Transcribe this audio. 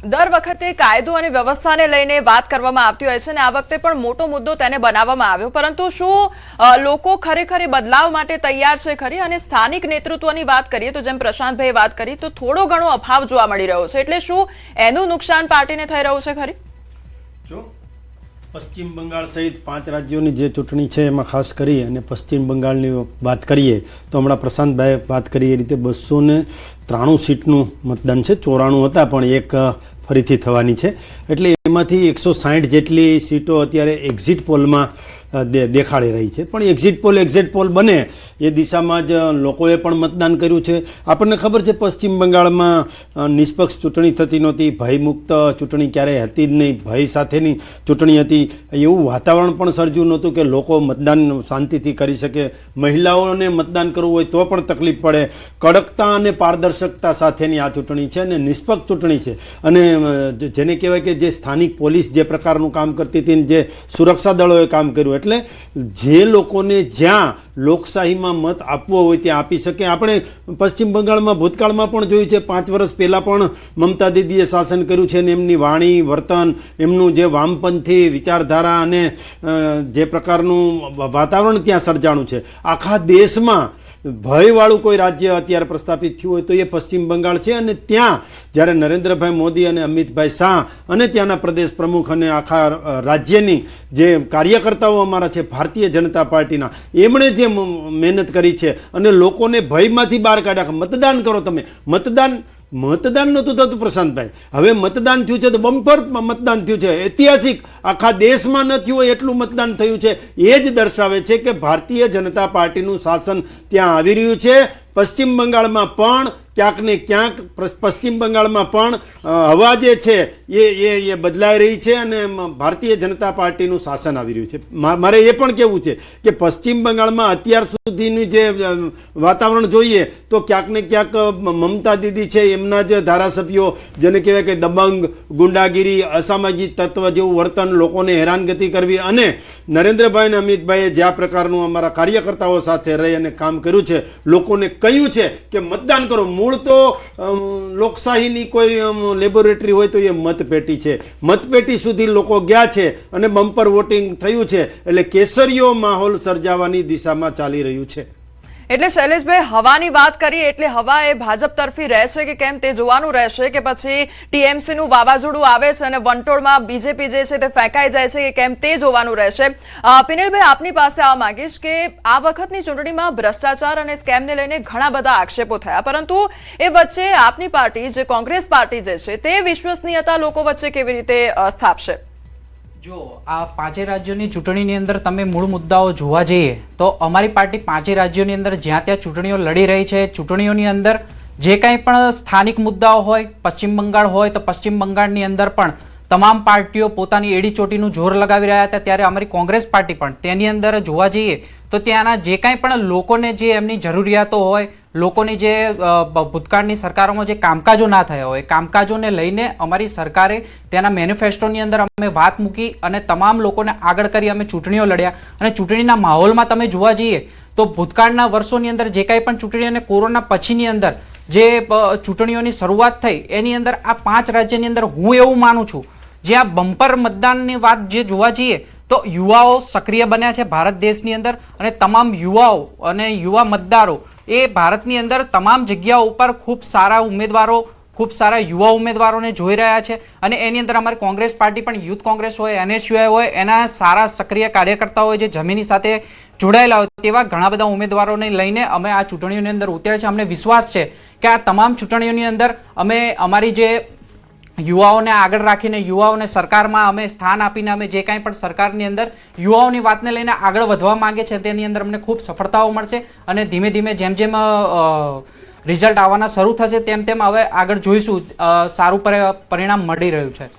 દર વખતે કાયદો અને વ્યવસ્થાને લઈને વાત કરવામાં આવતી હોય છે અને આ વખતે પણ મોટો મુદ્દો તેને બનાવવામાં આવ્યો, પરંતુ શું લોકો ખરેખર બદલાવ માટે તૈયાર છે ખરી? અને સ્થાનિક નેતૃત્વની વાત કરીએ તો જેમ પ્રશાંતભાઈ વાત કરી તો થોડો ઘણો અભાવ જોવા મળી રહ્યો છે, એટલે શું એનું નુકસાન પાર્ટીને થઈ રહ્યું છે ખરી? જો પશ્ચિમ બંગાળ સહિત 5 રાજ્યોની જે ચૂંટણી છે એમાં ખાસ કરી અને પશ્ચિમ બંગાળની વાત કરીએ તો હમણાં પ્રશાંતભાઈ વાત કરી એ રીતે 293 સીટનું મતદાન છે, 94 હતા પણ એક ફરીથી થવાની છે, એટલે એમાંથી 160 જેટલી સીટો અત્યારે એક્ઝિટ પોલમાં દેખાડી રહી છે. પણ એક્ઝિટ પોલ બને એ દિશામાં જ લોકોએ પણ મતદાન કર્યું છે. આપણને ખબર છે પશ્ચિમ બંગાળમાં નિષ્પક્ષ ચૂંટણી થતી નહોતી, ભયમુક્ત ચૂંટણી ક્યારેય હતી જ નહીં, ભય સાથેની ચૂંટણી હતી. એવું વાતાવરણ પણ સર્જ્યું નહોતું કે લોકો મતદાન શાંતિથી કરી શકે. મહિલાઓને મતદાન કરવું હોય તો પણ તકલીફ પડે. કડકતા અને પારદર્શકતા સાથેની આ ચૂંટણી છે અને નિષ્પક્ષ ચૂંટણી છે. અને જેને કહેવાય કે જે સ્થાનિક પોલીસ જે પ્રકારનું કામ કરતી હતી, જે સુરક્ષા દળોએ કામ કર્યું, એટલે જે લોકોને જ્યાં લોકશાહીમાં મત આપવો હોય ત્યાં આપી શકે. આપણે પશ્ચિમ બંગાળમાં ભૂતકાળમાં પણ જોયું છે, 5 વર્ષ પહેલાં પણ મમતા દીદીએ શાસન કર્યું છે અને એમની વાણી વર્તન, એમનું જે વામપંથી વિચારધારા અને જે પ્રકારનું વાતાવરણ ત્યાં સર્જાણું છે, આખા દેશમાં ભયવાળું કોઈ રાજ્ય અત્યારે પ્રસ્થાપિત થયું હોય તો એ પશ્ચિમ બંગાળ છે. અને ત્યાં જ્યારે નરેન્દ્રભાઈ મોદી અને અમિતભાઈ શાહ અને ત્યાંના પ્રદેશ પ્રમુખ અને આખા રાજ્યની જે કાર્યકર્તાઓ અમારા છે ભારતીય જનતા પાર્ટીના, એમણે જે મહેનત કરી છે અને લોકોને ભયમાંથી બહાર કાઢ્યા. મતદાન કરો તમે. મતદાન નહોતું થતું પ્રશાંતભાઈ, હવે મતદાન થયું છે તો બમ્પર મતદાન થયું છે, ઐતિહાસિક, આખા દેશમાં ન થયું હોય એટલું મતદાન થયું છે. એ જ દર્શાવે છે કે ભારતીય જનતા પાર્ટીનું શાસન ત્યાં આવી રહ્યું છે. પશ્ચિમ બંગાળમાં પણ ક્યાંક ને ક્યાંક પશ્ચિમ બંગાળમાં પણ હવા જે છે એ બદલાઈ રહી છે અને ભારતીય જનતા પાર્ટીનું શાસન આવી રહ્યું છે. મારે એ પણ કહેવું છે કે પશ્ચિમ બંગાળમાં અત્યાર સુધીનું જે વાતાવરણ જોઈએ તો ક્યાંક ને ક્યાંક મમતા દીદી છે, એમના જ ધારાસભ્યો, જેને કહેવાય કે દબંગ, ગુંડાગીરી, અસામાજિક તત્વ જેવું વર્તન, લોકોને હેરાનગતિ કરવી, અને નરેન્દ્રભાઈ અને અમિતભાઈએ જે આ પ્રકારનું અમારા કાર્યકર્તાઓ સાથે રહી અને કામ કર્યું છે, લોકોને કહ્યું છે કે મતદાન કરો. મૂળ તો લોકશાહીની કોઈ લેબોરેટરી હોય તો એ મતપેટી છે. મતપેટી સુધી લોકો ગયા છે અને બમ્પર વોટિંગ થયું છે, એટલે કેસરીયો માહોલ સર્જાવાની દિશામાં ચાલી રહ્યું છે. એટલે શૈલેષભાઈ, હવાની વાત કરીએ એટલે હવા એ ભાજપ તરફી રહેશે કે કેમ તે જોવાનું રહેશે, કે પછી ટીએમસી નું વાવાઝોડું આવે છે અને વંટોળમાં બીજેપી જે છે તે ફેંકાઈ જાય છે કે કેમ તે જોવાનું રહેશે. પિનિલભાઈ, આપની પાસે આવવા માંગીશ કે આ વખતની ચૂંટણીમાં ભ્રષ્ટાચાર અને સ્કેમને લઈને ઘણા બધા આક્ષેપો થયા, પરંતુ એ વચ્ચે આપની પાર્ટી જે કોંગ્રેસ પાર્ટી જે છે તે વિશ્વસનીયતા લોકો વચ્ચે કેવી રીતે સ્થાપશે? જો આ 5 રાજ્યોની ચૂંટણીની અંદર તમે મૂળ મુદ્દાઓ જોવા જઈએ તો અમારી પાર્ટી 5 રાજ્યોની અંદર જ્યાં ત્યાં ચૂંટણીઓ લડી રહી છે. ચૂંટણીઓની અંદર જે કાંઈ પણ સ્થાનિક મુદ્દાઓ હોય, પશ્ચિમ બંગાળ હોય તો પશ્ચિમ બંગાળની અંદર પણ તમામ પાર્ટીઓ પોતાની એડી ચોટીનું જોર લગાવી રહ્યા હતા, ત્યારે અમારી કોંગ્રેસ પાર્ટી પણ તેની અંદર જોવા જઈએ તો ત્યાંના જે કાંઈ પણ લોકોને જે એમની જરૂરિયાતો હોય, લોકોની જે ભૂતકાળની સરકારોમાં જે કામકાજો ના થયા હોય, કામકાજોને લઈને અમારી સરકારે તેના મેનિફેસ્ટોની અંદર અમે વાત મૂકી અને તમામ લોકોને આગળ કરી અમે ચૂંટણીઓ લડ્યા. અને ચૂંટણીના માહોલમાં તમે જોવા જઈએ તો ભૂતકાળના વર્ષોની અંદર જે કાંઈ પણ ચૂંટણી અને કોરોના પછીની અંદર જે ચૂંટણીઓની શરૂઆત થઈ એની અંદર આ 5 રાજ્યની અંદર હું એવું માનું છું, જે આ બમ્પર મતદાનની વાત જે જોવા જઈએ તો યુવાઓ સક્રિય બન્યા છે ભારત દેશની અંદર, અને તમામ યુવાઓ અને યુવા મતદારો એ ભારતની અંદર તમામ જગ્યાઓ ઉપર ખૂબ સારા ઉમેદવારો, ખૂબ સારા યુવા ઉમેદવારોને જોઈ રહ્યા છે. અને એની અંદર અમારી કોંગ્રેસ પાર્ટી પણ યુથ કોંગ્રેસ હોય, NSUI હોય, એના સારા સક્રિય કાર્યકર્તાઓ હોય જે જમીની સાથે જોડાયેલા હોય તેવા ઘણા બધા ઉમેદવારોને લઈને અમે આ ચૂંટણીઓની અંદર ઉતર્યા છે. અમને વિશ્વાસ છે કે આ તમામ ચૂંટણીઓની અંદર અમે અમારી જે યુવાઓને આગળ રાખીને, યુવાઓને સરકારમાં અમે સ્થાન આપીને અમે જે કાંઈ પણ સરકારની અંદર યુવાઓની વાતને લઈને આગળ વધવા માંગે છે તેની અંદર અમને ખૂબ સફળતાઓ મળશે. અને ધીમે ધીમે જેમ જેમ રિઝલ્ટ આવવાના શરૂ થશે તેમ તેમ હવે આગળ જોઈશું સારું પરિણામ મળી રહ્યું છે.